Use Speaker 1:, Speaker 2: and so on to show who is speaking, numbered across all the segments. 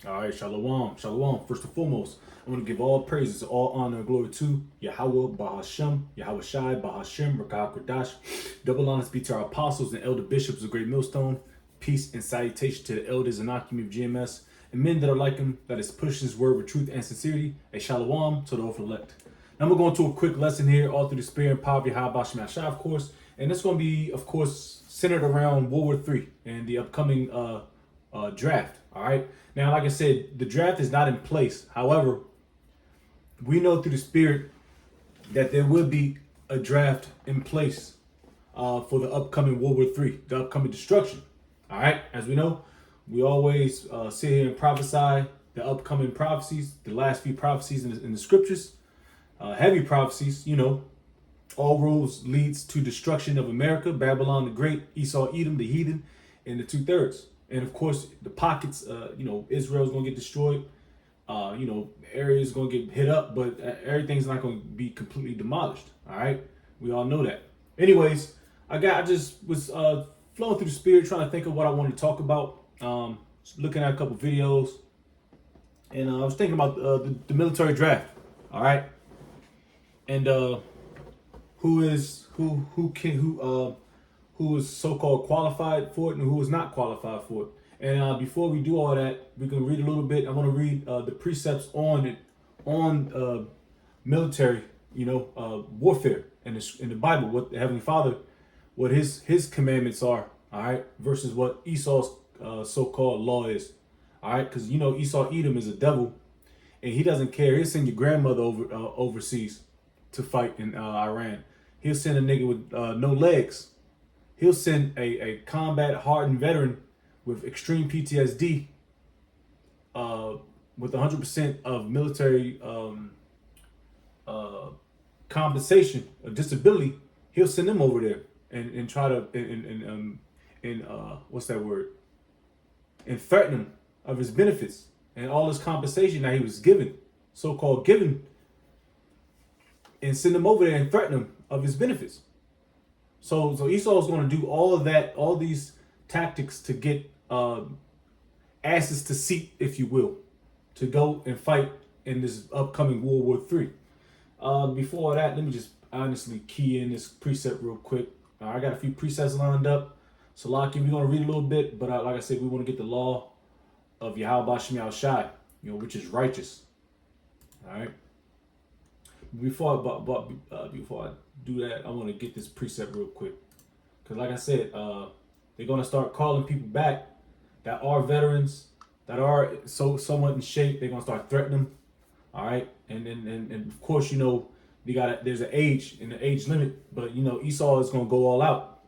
Speaker 1: All right, shalom, shalom. First and foremost, I want to give all praises, all honor, and glory to Yahweh, Bahashem, Yahweh Shai, Bahashem, Rakah Kodash. Double honors be to our apostles and elder bishops of Great Millstone. Peace and salutation to the elders and Akim of GMS, and men that are like him, that is pushing his word with truth and sincerity. A shalom to the elect. Now we're going to a quick lesson here, all through the spirit and power of Yahweh Bashem Shai, of course. And it's going to be, of course, centered around World War III and the upcoming draft. All right. Now, like I said, the draft is not in place. However, we know through the spirit that there will be a draft in place for the upcoming World War III, the upcoming destruction. All right. As we know, we always sit here and prophesy the upcoming prophecies, the last few prophecies in the scriptures, heavy prophecies. You know, all roads leads to destruction of America, Babylon the Great, Esau, Edom, the heathen, and the 2/3. And of course, the pockets, Israel's going to get destroyed. Areas going to get hit up, but everything's not going to be completely demolished. All right. We all know that. Anyways, I just was flowing through the spirit, trying to think of what I wanted to talk about. Looking at a couple videos, and I was thinking about the military draft. All right. And who is so-called qualified for it and who is not qualified for it. And before we do all that, we can read a little bit. I want to read the precepts on military, warfare in the Bible. What the Heavenly Father, what his commandments are. All right, versus what Esau's so-called law is. All right, because Esau Edom is a devil, and he doesn't care. He'll send your grandmother overseas to fight in Iran. He'll send a nigga with no legs. He'll send a combat hardened veteran with extreme PTSD, with 100% of military compensation or disability. He'll send them over there and try to what's that word? And threaten him of his benefits and all his compensation that he was given, so-called given, and send him over there and threaten him of his benefits. So Esau is going to do all of that, all these tactics to get asses to seat, if you will, to go and fight in this upcoming World War III. Before that, let me just honestly key in this precept real quick. I got a few precepts lined up. So, Laki, we're going to read a little bit, but like I said, we want to get the law of Yahweh Bashem Shai, which is righteous. All right. Before I do that, I want to get this precept real quick, because like I said, they're gonna start calling people back that are veterans, that are somewhat in shape. They're gonna start threatening them. All right, and of course, there's an age and an age limit, but Esau is gonna go all out.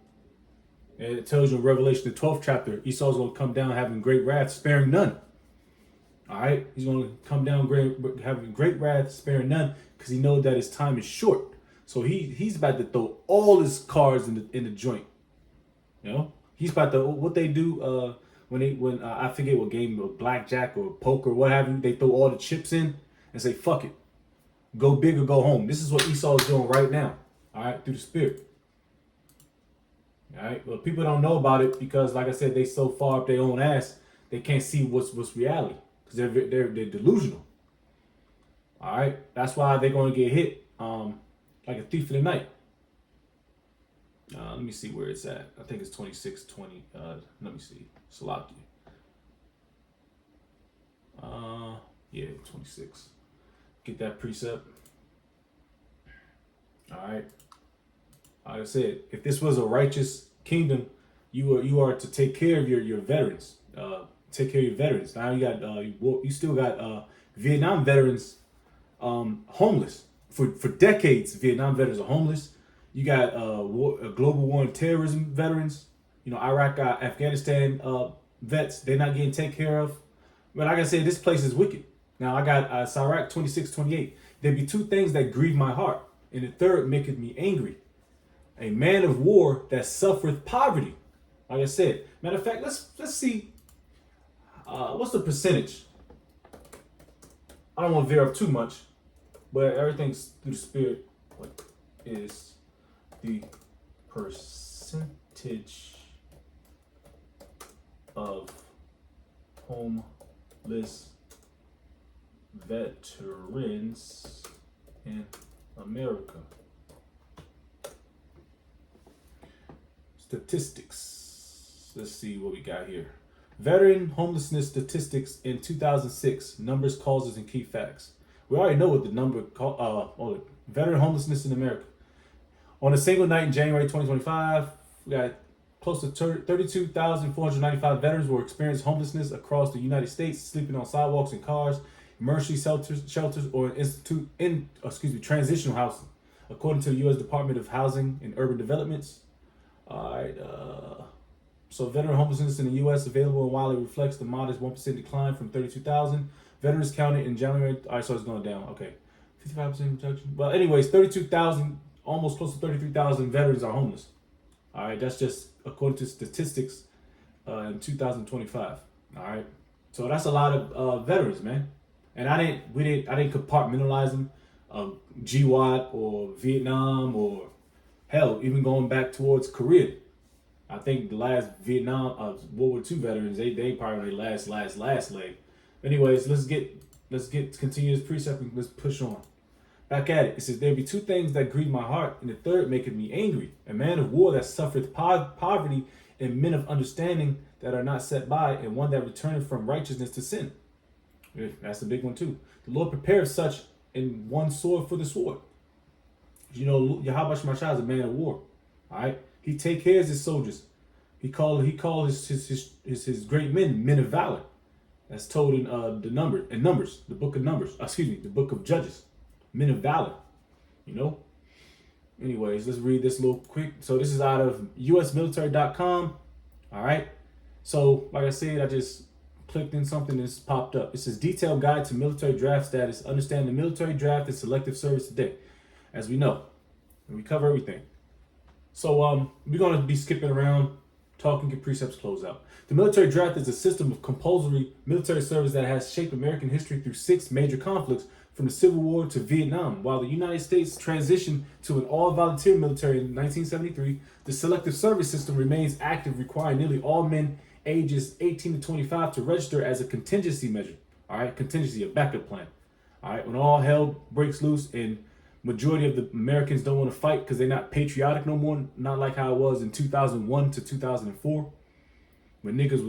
Speaker 1: And it tells you in Revelation the 12th chapter, Esau's gonna come down having great wrath, sparing none. All right, he's going to come down having great wrath, sparing none, because he knows that his time is short. So he's about to throw all his cards in the joint. He's about to what they do when I forget what game, or blackjack or poker, what have you. They throw all the chips in and say fuck it, go big or go home. This is what Esau is doing right now. All right, through the spirit. All right, well, people don't know about it because, like I said, they so far up their own ass they can't see what's reality. They're delusional. All right, that's why they're going to get hit like a thief in the night. Let me see where it's at. I think it's 26:20. Let me see. Salakia. Yeah, 26. Get that precept. All right. Like I said, if this was a righteous kingdom, you are to take care of your veterans. Take care of your veterans. Now you still got Vietnam veterans homeless for decades. Vietnam veterans are homeless. You got global war and terrorism veterans. Iraq, Afghanistan vets. They're not getting taken care of. But like I said, this place is wicked. Now I got Sirach 26:28. There be two things that grieve my heart, and the third maketh me angry. A man of war that suffereth poverty. Like I said, matter of fact, let's see. What's the percentage? I don't want to veer up too much, but everything's through the spirit. What is the percentage of homeless list veterans in America. Statistics. Let's see what we got here. Veteran homelessness statistics in 2006. Numbers, causes, and key facts. We already know what the number veteran homelessness in America. On a single night in January 2025, we got close to 32,495 veterans will experience homelessness across the United States, sleeping on sidewalks and cars, emergency shelters, or transitional housing, according to the U.S. Department of Housing and Urban Developments. All right. So veteran homelessness in the U.S. available, and while it reflects the modest 1% decline from 32,000 veterans counted in January. All right, so it's going down. Okay, 55% reduction. Well, anyways, 32,000, almost close to 33,000 veterans are homeless. All right, that's just according to statistics in 2025. All right, so that's a lot of veterans, man. And I didn't compartmentalize them, GWAT or Vietnam or hell, even going back towards Korea. I think the last Vietnam World War II veterans, they probably last leg. Anyways, let's continue this precept and let's push on. Back at it. It says, there be two things that grieve my heart, and the third maketh me angry. A man of war that suffereth poverty, and men of understanding that are not set by, and one that returneth from righteousness to sin. Yeah, that's a big one too. The Lord prepares such in one sword for the sword. You know, Yahweh Shemashah is a man of war. All right, he take care of his soldiers. He called his great men of valor. That's told in Numbers, the book of Numbers. The book of Judges. Men of valor, you know. Anyways, let's read this a little quick. So this is out of usmilitary.com. All right. So like I said, I just clicked in something that's popped up. It says detailed guide to military draft status. Understand the military draft and selective service today. As we know, and we cover everything. So we're going to be skipping around, talking, get precepts close out. The military draft is a system of compulsory military service that has shaped American history through 6 major conflicts, from the Civil War to Vietnam. While the United States transitioned to an all-volunteer military in 1973, the selective service system remains active, requiring nearly all men ages 18 to 25 to register as a contingency measure. All right, contingency, a backup plan. All right, when all hell breaks loose and majority of the Americans don't want to fight because they're not patriotic no more, not like how it was in 2001 to 2004, when niggas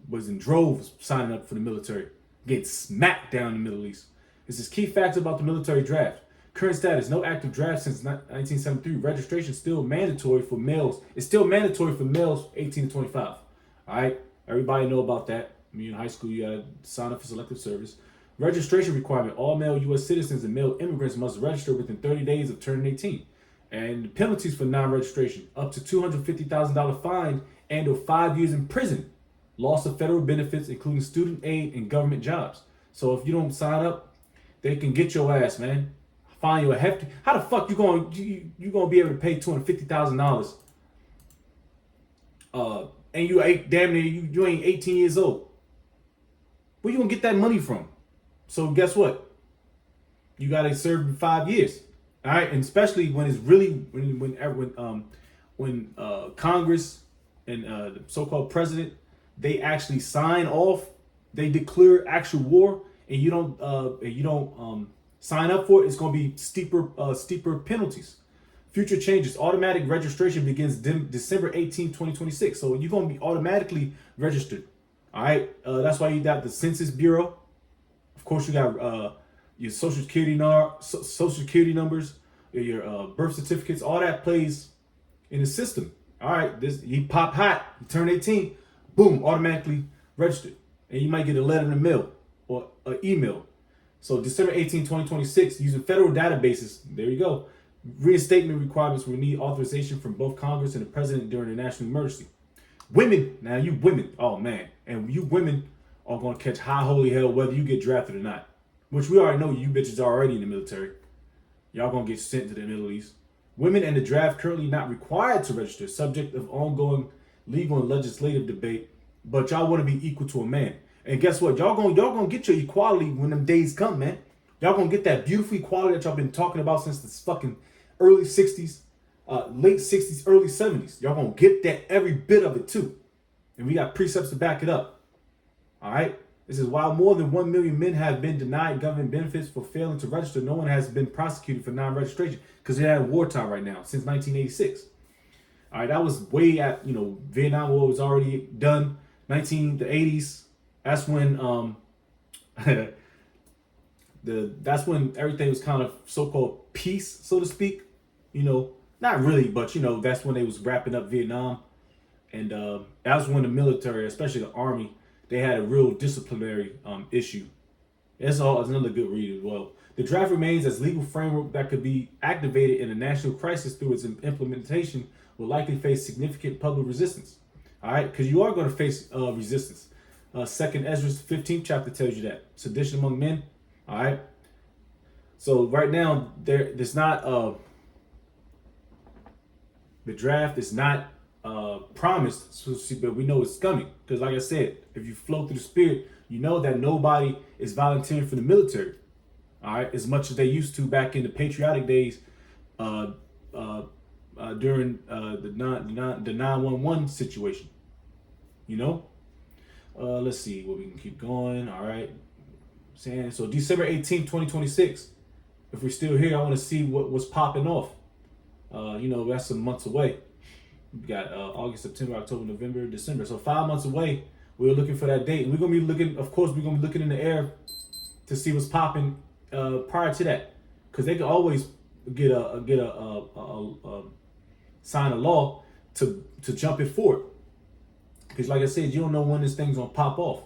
Speaker 1: was in droves signing up for the military, getting smacked down in the Middle East. This is key facts about the military draft. Current status: no active draft since 1973. Registration still mandatory for males. It's still mandatory for males 18 to 25. All right, everybody know about that. I mean, in high school, you gotta sign up for selective service. Registration requirement: all male U.S. citizens and male immigrants must register within 30 days of turning 18. And penalties for non-registration: up to $250,000 fine and/or 5 years in prison. Loss of federal benefits, including student aid and government jobs. So if you don't sign up, they can get your ass, man. Find you a hefty. How the fuck you gonna be able to pay $250,000? And you ain't damn near you ain't 18 years old. Where you gonna get that money from? So guess what? You gotta serve 5 years. All right, and especially when it's really when Congress and the so-called president, they actually sign off, they declare actual war, and you don't sign up for it, it's going to be steeper penalties. Future changes: automatic registration begins December 18, 2026. So you're going to be automatically registered. All right, that's why you got the Census Bureau. Of course, you got your Social Security numbers, your birth certificates. All that plays in the system. All right, you pop hot, you turn 18, boom, automatically registered, and you might get a letter in the mail or an email. So December 18, 2026, using federal databases, there you go. Reinstatement requirements will need authorization from both Congress and the president during a national emergency. Women, now you women, oh man, and you women are going to catch high holy hell whether you get drafted or not. Which we already know you bitches are already in the military. Y'all going to get sent to the Middle East. Women in the draft currently not required to register, subject of ongoing legal and legislative debate, but y'all want to be equal to a man. And guess what? Y'all gonna get your equality when them days come, man. Y'all gonna get that beautiful equality that y'all been talking about since the fucking early 60s, late 60s, early 70s. Y'all gonna get that, every bit of it too. And we got precepts to back it up. All right? It says, while more than 1 million men have been denied government benefits for failing to register, no one has been prosecuted for non-registration because they're at wartime right now since 1986. All right, that was way at, Vietnam War was already done. The 80s. That's when that's when everything was kind of so-called peace, so to speak. Not really, but that's when they was wrapping up Vietnam, and that was when the military, especially the army, they had a real disciplinary issue. That's another good read as well. The draft remains as legal framework that could be activated in a national crisis through its implementation will likely face significant public resistance. All right, because you are going to face resistance. Second Ezra's 15th chapter tells you that sedition among men. All right. So right now there's not the draft is not promised, but we know it's coming because, like I said, if you flow through the spirit, you know that nobody is volunteering for the military. All right, as much as they used to back in the patriotic days, during the 911 situation. Let's see what we can keep going. All right, so December 18th, 2026. If we're still here, I want to see what was popping off. That's some months away. We got August, September, October, November, December. So 5 months away. We're looking for that date. And we're gonna be looking, of course, we're gonna be looking in the air to see what's popping prior to that, because they can always get a sign of law to jump it forward. Because, like I said, you don't know when this thing's gonna pop off.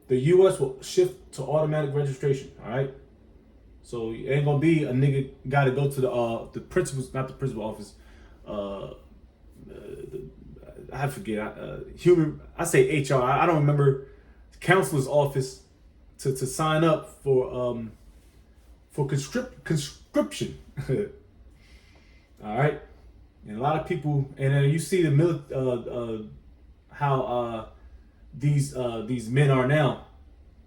Speaker 1: The U.S. will shift to automatic registration. All right. So it ain't gonna be a nigga got to go to the principal's, not the principal office. I forget. I say HR. I don't remember. Counselor's office to sign up for conscription. All right, and a lot of people, and then you see how these men are now.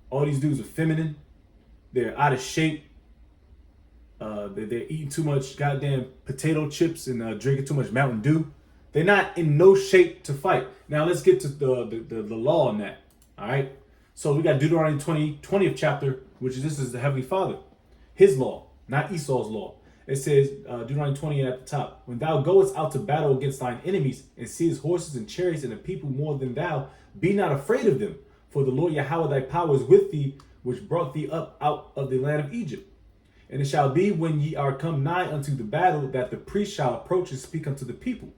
Speaker 1: All these dudes are feminine. They're out of shape. They're eating too much goddamn potato chips and drinking too much Mountain Dew. They're not in no shape to fight. Now let's get to the law on that. All right. So we got Deuteronomy 20th chapter, this is the Heavenly Father, his law, not Esau's law. It says, Deuteronomy 20 at the top, when thou goest out to battle against thine enemies and seest horses and chariots and a people more than thou, be not afraid of them. For the Lord Yahweh thy power is with thee, which brought thee up out of the land of Egypt. And it shall be when ye are come nigh unto the battle, that the priest shall approach and speak unto the people.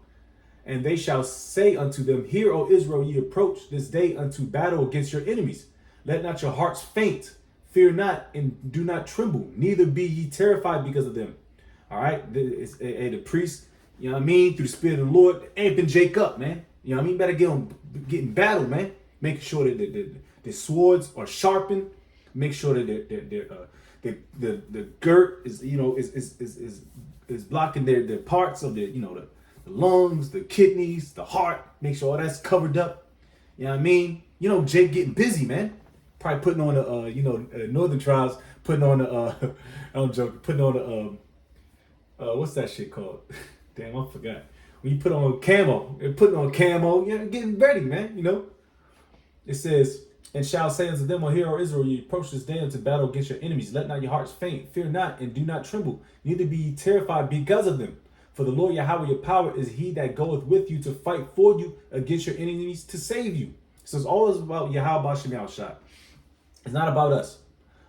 Speaker 1: And they shall say unto them, Hear, O Israel, ye approach this day unto battle against your enemies. Let not your hearts faint, fear not, and do not tremble, neither be ye terrified because of them. All right, the priest, through the Spirit of the Lord, ain't been Jacob, man. Better get in battle, man. Making sure that the swords are sharpened. Make sure that the girt is blocking their parts of the lungs, the kidneys, the heart. Make sure all that's covered up. Jake getting busy, man. Probably putting on the northern tribes putting on the I'm joking, putting on the what's that shit called? Damn, I forgot. When you put on camo, getting ready, man. It says, and shall say unto them, O hear, O Israel, ye approach this day unto battle against your enemies. Let not your hearts faint, fear not, and do not tremble, neither be ye terrified because of them. For the Lord Yahweh your power is he that goeth with you to fight for you against your enemies to save you. So it's always about Yahweh Shem Yahushua. It's not about us.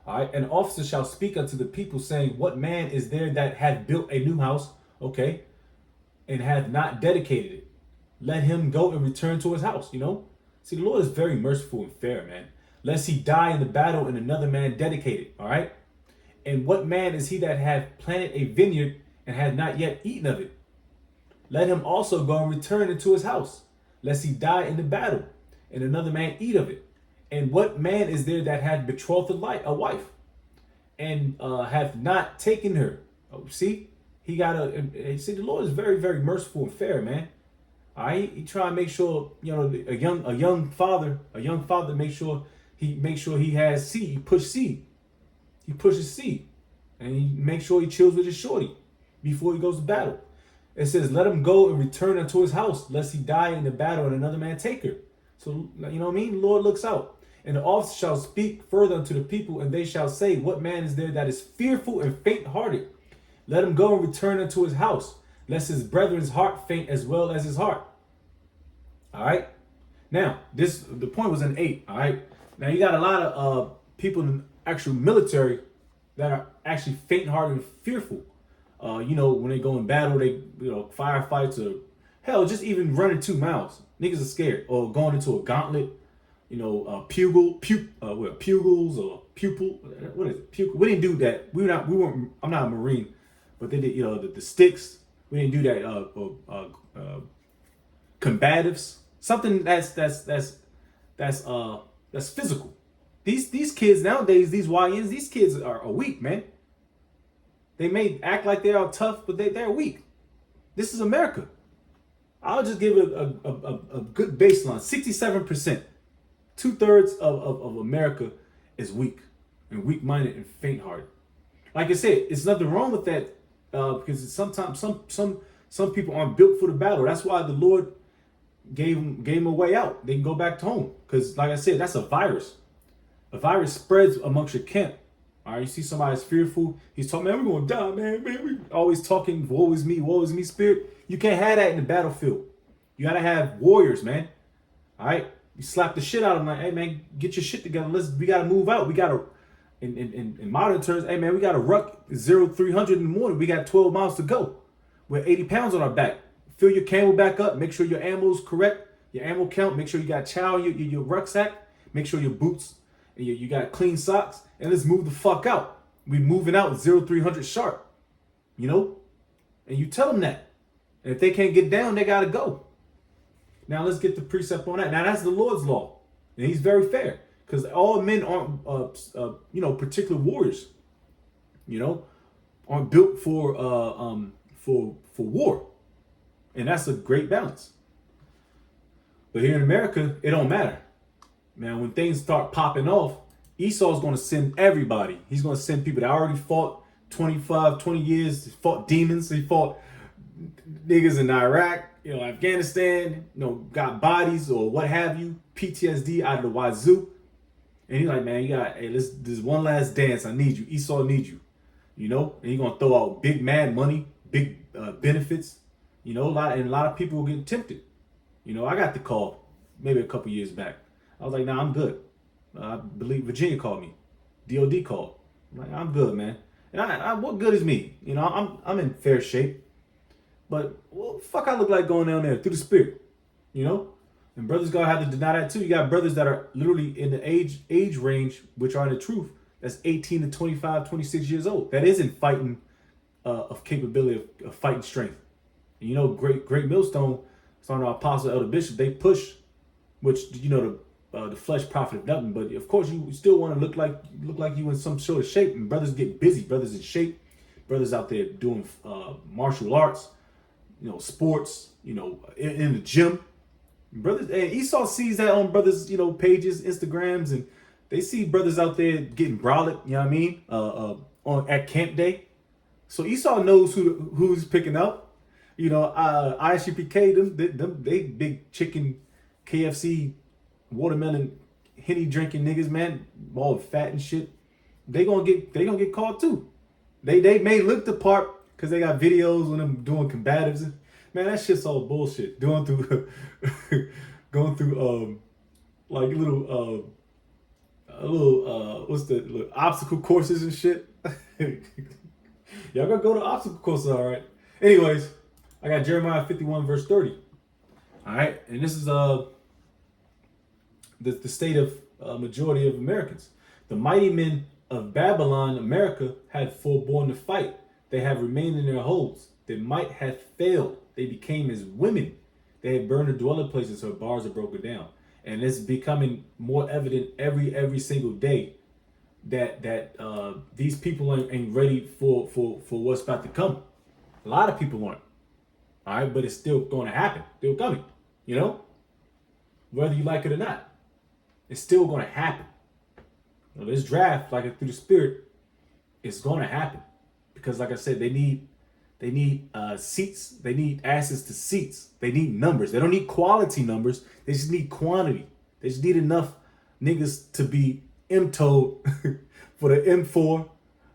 Speaker 1: All right. An officer shall speak unto the people, saying, What man is there that hath built a new house, okay, and hath not dedicated it? Let him go and return to his house. See, the Lord is very merciful and fair, man. Lest he die in the battle and another man dedicate it. All right. And what man is he that hath planted a vineyard and hath not yet eaten of it? Let him also go and return into his house, lest he die in the battle and another man eat of it. And what man is there that hath betrothed a wife and hath not taken her? Oh, see, the Lord is very, very merciful and fair, man. All right, he try to make sure, a young father make sure he has seed. He pushes seed, and he makes sure he chills with his shorty before he goes to battle. It says, let him go and return unto his house, lest he die in the battle and another man take her. So, the Lord looks out. And the officer shall speak further unto the people, and they shall say, what man is there that is fearful and faint-hearted? Let him go and return unto his house, lest his brethren's heart faint as well as his heart. All right. Now, the point was in 8. All right. Now you got a lot of people in actual military that are actually faint-hearted and fearful. When they go in battle, they firefights or hell, just even running 2 miles. Niggas are scared. Or going into a gauntlet. Pugils or pupil. What is it? Pupil. We didn't do that. I'm not a Marine, but they did. The sticks. We didn't do that. Combatives. Something that's physical. These kids nowadays, these YNs, these kids are weak, man. They may act like they are tough, but they're weak. This is America. I'll just give it a good baseline. 67%. 2/3 of America is weak and weak-minded and faint-hearted. Like I said, it's nothing wrong with that because sometimes some people aren't built for the battle. That's why the Lord gave them a way out. They can go back to home because, like I said, that's a virus. A virus spreads amongst your camp. All right, you see somebody's fearful. He's talking, man, we're going to die, man. We always talking, woe is me spirit. You can't have that in the battlefield. You got to have warriors, man. All right. You slap the shit out of them like, hey, man, get your shit together. We got to move out. We got to, in modern terms, hey, man, we got to ruck 0-300 in the morning. We got 12 miles to go. We're 80 pounds on our back. Fill your camel back up. Make sure your ammo's correct. Your ammo count. Make sure you got chow in your rucksack. Make sure your boots and you got clean socks. And let's move the fuck out. We moving out 0-300 sharp. And you tell them that. And if they can't get down, they got to go. Now let's get the precept on that. Now that's the Lord's law, and He's very fair because all men aren't, particular warriors. Aren't built for war, and that's a great balance. But here in America, it don't matter, man. When things start popping off, Esau's going to send everybody. He's going to send people that already fought 20 years, fought demons. He fought niggas in Iraq. Afghanistan, got bodies or what have you, PTSD out of the wazoo. And he's like, man, this one last dance. I need you. Esau needs you. And he's going to throw out big mad money, big benefits. A lot of people will get tempted. I got the call maybe a couple years back. I was like, nah, I'm good. I believe Virginia called me. DOD called. I'm like, I'm good, man. And I what good is me? I'm in fair shape. But what the fuck I look like going down there through the spirit, And brothers gotta have to deny that too. You got brothers that are literally in the age range, which are in the truth, that's 18 to 25, 26 years old. That isn't fighting of capability of fighting strength. And great millstone, starting our apostle elder bishop, they push, which the flesh profiteth nothing. But of course you still want to look like you in some sort of shape. And brothers get busy, brothers in shape, brothers out there doing martial arts. Sports, in the gym. Brothers, and Esau sees that on brothers, pages, Instagrams, and they see brothers out there getting brolic, at camp day. So Esau knows who's picking up. ISUPK, them they big chicken, KFC, watermelon, Henny drinking niggas, man, all fat and shit. They gonna get caught too. They may look the part. Because they got videos of them doing combatives. Man, that shit's all bullshit. Going through little obstacle courses and shit. Y'all gotta go to obstacle courses, all right. Anyways, I got Jeremiah 51 verse 30. All right, and this is the state of majority of Americans. The mighty men of Babylon, America, had forborne to fight. They have remained in their holds. Their might hath failed. They became as women. They have burned their dwelling places, so bars are broken down. And it's becoming more evident every single day that these people ain't ready for what's about to come. A lot of people aren't. All right, but it's still going to happen. Still coming. Whether you like it or not, it's still going to happen. This draft, like through the spirit, is going to happen. Because like I said, they need seats. They need access to seats. They need numbers. They don't need quality numbers. They just need quantity. They just need enough niggas to be M-toed for the M4,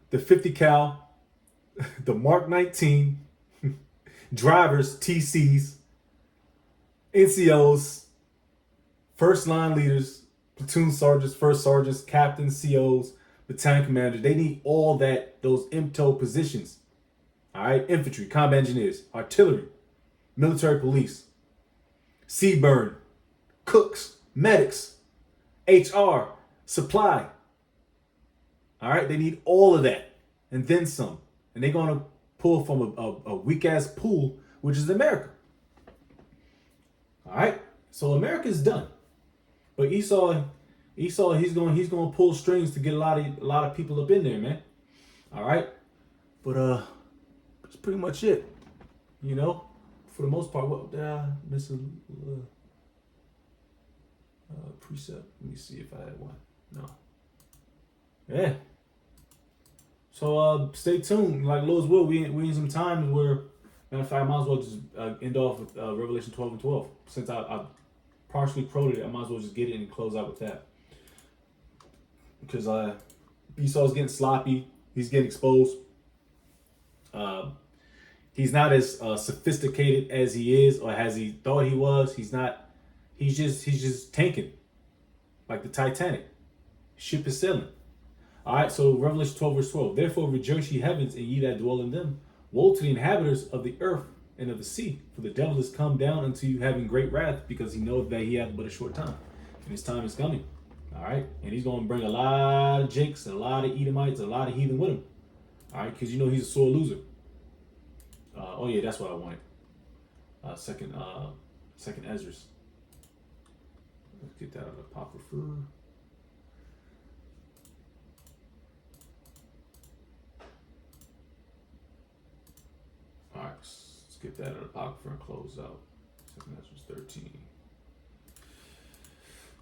Speaker 1: the 50 cal, the Mark 19, drivers, TCs, NCOs, first line leaders, platoon sergeants, first sergeants, captains, COs, battalion commanders. They need all those M-toed positions. All right, infantry, combat engineers, artillery, military police, Seaburn, cooks, medics, HR, supply. All right, they need all of that and then some. And they're going to pull from a weak ass pool, which is America. All right, so America's done, but Esau, he's going to pull strings to get a lot of people up in there, man. All right, but that's pretty much it, you know. For the most part, what did I miss a precept? Let me see if I had one. No. Yeah. So stay tuned. Like Lord's will, we in some times where, matter of fact, I might as well just end off with Revelation 12 and 12. Since I partially quoted it, I might as well just get it and close out with that. Because Esau's getting sloppy. He's getting exposed. He's not as sophisticated as he is or as he thought he was. He's not. He's just tanking, like the Titanic. Ship is sailing. All right. So Revelation 12 verse 12. Therefore rejoice ye heavens and ye that dwell in them. Woe to the inhabitants of the earth and of the sea, for the devil is come down unto you having great wrath, because he knoweth that he hath but a short time, and his time is coming. All right. And he's going to bring a lot of Jakes and a lot of Edomites, a lot of heathen with him. All right, because he's a sore loser. Oh yeah, that's what I wanted. Second Ezra's. Let's get that out of the Apocrypha. All right, let's get that out of the Apocrypha and close out. Second Ezra's 13.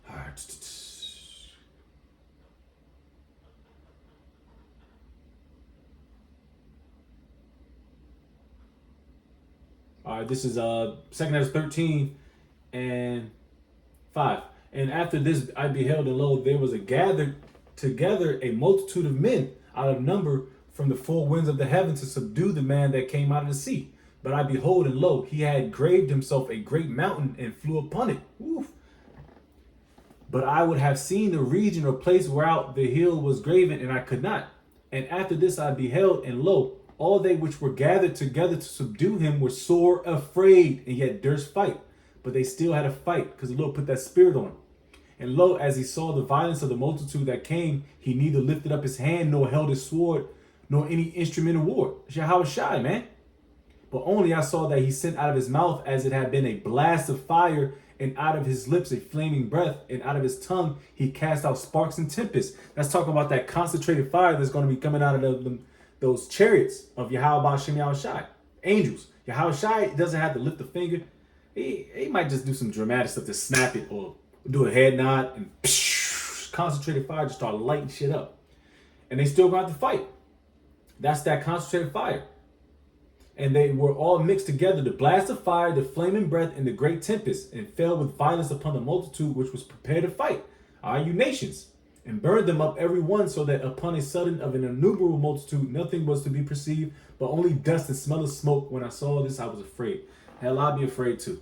Speaker 1: All right. All right, this is 2nd Ezra 13 and 5. And after this I beheld, and lo, there was gathered together a multitude of men out of number from the four winds of the heaven to subdue the man that came out of the sea. But I behold, and lo, he had graved himself a great mountain and flew upon it. Oof. But I would have seen the region or place whereout the hill was graven, and I could not. And after this I beheld, and lo, all they which were gathered together to subdue him were sore afraid, and yet durst fight. But they still had to fight, because the Lord put that spirit on him. And lo, as he saw the violence of the multitude that came, he neither lifted up his hand, nor held his sword, nor any instrument of war. How shy, man. But only I saw that he sent out of his mouth as it had been a blast of fire, and out of his lips a flaming breath, and out of his tongue he cast out sparks and tempests. That's talking about that concentrated fire that's going to be coming out of those chariots of Yahweh Shem Yahushai, angels. Yahushai doesn't have to lift a finger. He might just do some dramatic stuff to snap it, or do a head nod, and concentrated fire just start lighting shit up. And they still got to fight. That's that concentrated fire. And they were all mixed together, the blast of fire, the flaming breath, and the great tempest, and fell with violence upon the multitude which was prepared to fight. Are you nations? And burned them up every one, so that upon a sudden of an innumerable multitude nothing was to be perceived, but only dust and smell of smoke. When I saw this, I was afraid. Hell, I'll be afraid too.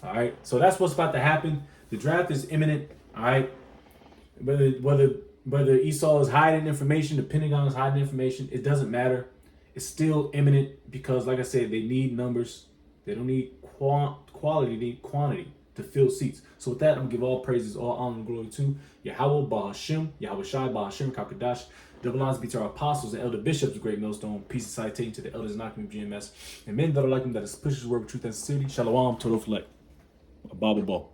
Speaker 1: All right, so that's what's about to happen. The draft is imminent. All right, whether Esau is hiding information, the Pentagon is hiding information, it doesn't matter. It's still imminent, because, like I said, they need numbers. They don't need quality, they need quantity to fill seats. So with that, I'm going to give all praises, all honor and glory to Yahweh, Bahashem, Yahweh Shai, Bahashem, Kakadash. Double lines be to our apostles and elder bishops of Great Millstone. Peace and citation to the elders knocking of GMS. And men that are like them, that is pushes word of truth and sincerity. Shalom, Todoflek. A Bible ball.